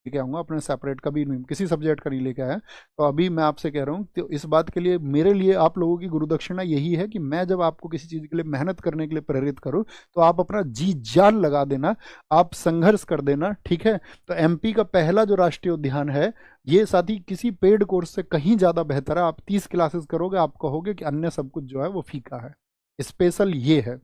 लेके आऊँगा, अपने सेपरेट कभी नहीं, किसी सब्जेक्ट का नहीं लेके आया। तो अभी मैं आपसे कह रहा हूँ, तो इस बात के लिए मेरे लिए आप लोगों की गुरु दक्षिणा यही है कि मैं जब आपको किसी चीज़ के लिए मेहनत करने के लिए प्रेरित करूँ, तो आप अपना जी जान लगा देना, आप संघर्ष कर देना, ठीक है। तो एमपी का पहला जो राष्ट्रीय उद्यान है, ये साथी किसी पेड कोर्स से कहीं ज़्यादा बेहतर है। आप 30 क्लासेस करोगे, आप कहोगे कि अन्य सब कुछ जो है वो फीका है। स्पेशल ये है।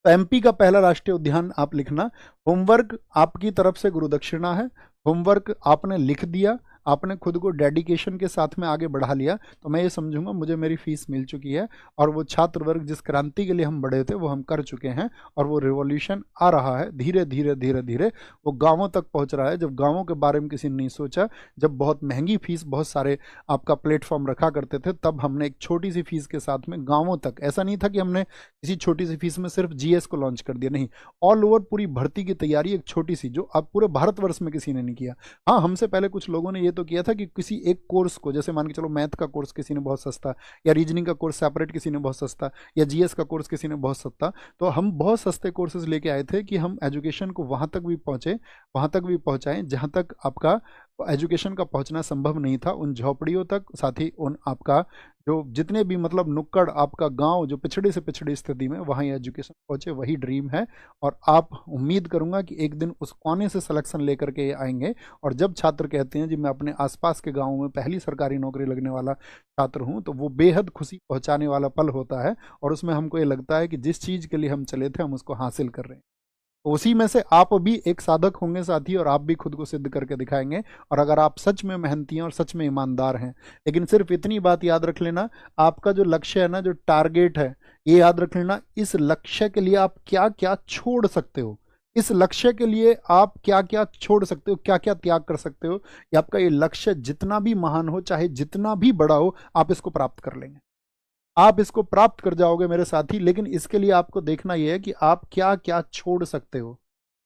तो एमपी का पहला राष्ट्रीय उद्यान आप लिखना। होमवर्क आपकी तरफ से गुरु दक्षिणा है। होमवर्क आपने लिख दिया, आपने खुद को डेडिकेशन के साथ में आगे बढ़ा लिया, तो मैं ये समझूंगा मुझे मेरी फीस मिल चुकी है, और वो छात्र वर्ग जिस क्रांति के लिए हम बढ़े थे वो हम कर चुके हैं, और वो रिवॉल्यूशन आ रहा है धीरे धीरे धीरे धीरे, वो गांवों तक पहुंच रहा है। जब गांवों के बारे में किसी ने नहीं सोचा, जब बहुत महंगी फीस बहुत सारे आपका प्लेटफॉर्म रखा करते थे, तब हमने एक छोटी सी फीस के साथ में गाँवों तक, ऐसा नहीं था कि हमने किसी छोटी सी फीस में सिर्फ जीएस को लॉन्च कर दिया, नहीं, ऑल ओवर पूरी भर्ती की तैयारी एक छोटी सी, जो अब पूरे भारतवर्ष में किसी ने नहीं किया। हाँ, हमसे पहले कुछ लोगों ने ये तो किया था कि किसी एक कोर्स को, जैसे मान के चलो मैथ का कोर्स किसी ने बहुत सस्ता, या रीजनिंग का कोर्स सेपरेट किसी ने बहुत सस्ता, या जीएस का कोर्स किसी ने बहुत सस्ता, तो हम बहुत सस्ते कोर्सेज लेके आए थे कि हम एजुकेशन को वहाँ तक भी पहुँचे, वहाँ तक भी पहुँचाएं जहाँ तक आपका एजुकेशन का पहुंचना संभव नहीं था, उन झोपड़ियों तक, साथ ही उन आपका जो जितने भी मतलब नुक्कड़ आपका गांव जो पिछड़ी से पिछड़ी स्थिति में, वहाँ ये एजुकेशन पहुंचे, वही ड्रीम है। और आप उम्मीद करूंगा कि एक दिन उस कोने से सिलेक्शन लेकर के ये आएंगे, और जब छात्र कहते हैं जी मैं अपने आसपास के गाँव में पहली सरकारी नौकरी लगने वाला छात्र हूँ, तो वो बेहद खुशी पहुँचाने वाला पल होता है, और उसमें हमको ये लगता है कि जिस चीज़ के लिए हम चले थे हम उसको हासिल कर रहे हैं। उसी में से आप भी एक साधक होंगे साथी, और आप भी खुद को सिद्ध करके दिखाएंगे। और अगर आप सच में मेहनती हैं और सच में ईमानदार हैं, लेकिन सिर्फ इतनी बात याद रख लेना, आपका जो लक्ष्य है ना, जो टारगेट है, ये याद रख लेना, इस लक्ष्य के लिए आप क्या क्या छोड़ सकते हो, इस लक्ष्य के लिए आप क्या क्या छोड़ सकते हो, क्या क्या त्याग कर सकते हो। ये आपका ये लक्ष्य जितना भी महान हो, चाहे जितना भी बड़ा हो, आप इसको प्राप्त कर लेंगे, आप इसको प्राप्त कर जाओगे मेरे साथी। लेकिन इसके लिए आपको देखना यह है कि आप क्या क्या छोड़ सकते हो।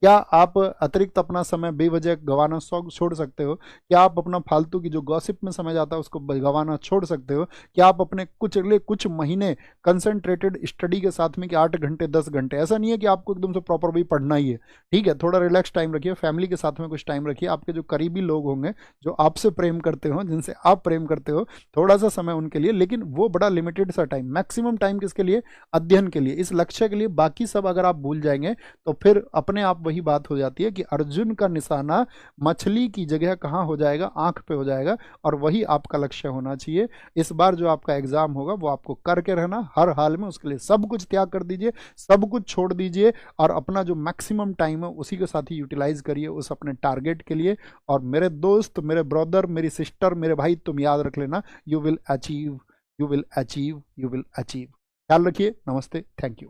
क्या आप अतिरिक्त अपना समय बेवजह गंवाना छोड़ सकते हो? क्या आप अपना फालतू की जो गॉसिप में समय जाता है उसको गंवाना छोड़ सकते हो? क्या आप अपने कुछ महीने कंसंट्रेटेड स्टडी के साथ में कि 8 घंटे 10 घंटे, ऐसा नहीं है कि आपको एकदम से प्रॉपर भी पढ़ना ही है, ठीक है, थोड़ा रिलैक्स टाइम रखिए, फैमिली के साथ में कुछ टाइम रखिए, आपके जो करीबी लोग होंगे जो आपसे प्रेम करते हो, जिनसे आप प्रेम करते हो, थोड़ा सा समय उनके लिए, लेकिन वो बड़ा लिमिटेड सा टाइम, मैक्सिमम टाइम किसके लिए? अध्ययन के लिए, इस लक्ष्य के लिए। बाकी सब अगर आप भूल जाएंगे तो फिर अपने आप वही बात हो जाती है कि अर्जुन का निशाना मछली की जगह कहाँ हो जाएगा? आंख पे हो जाएगा, और वही आपका लक्ष्य होना चाहिए। इस बार जो आपका एग्जाम होगा वो आपको करके रहना हर हाल में, उसके लिए सब कुछ त्याग कर दीजिए, सब कुछ छोड़ दीजिए, और अपना जो मैक्सिमम टाइम है उसी के साथ ही यूटिलाइज करिए उस अपने टारगेट के लिए। और मेरे दोस्त, मेरे ब्रदर, मेरी सिस्टर, मेरे भाई, तुम याद रख लेना, you will achieve, you will achieve, you will achieve. ख्याल रखिए। नमस्ते। Thank you.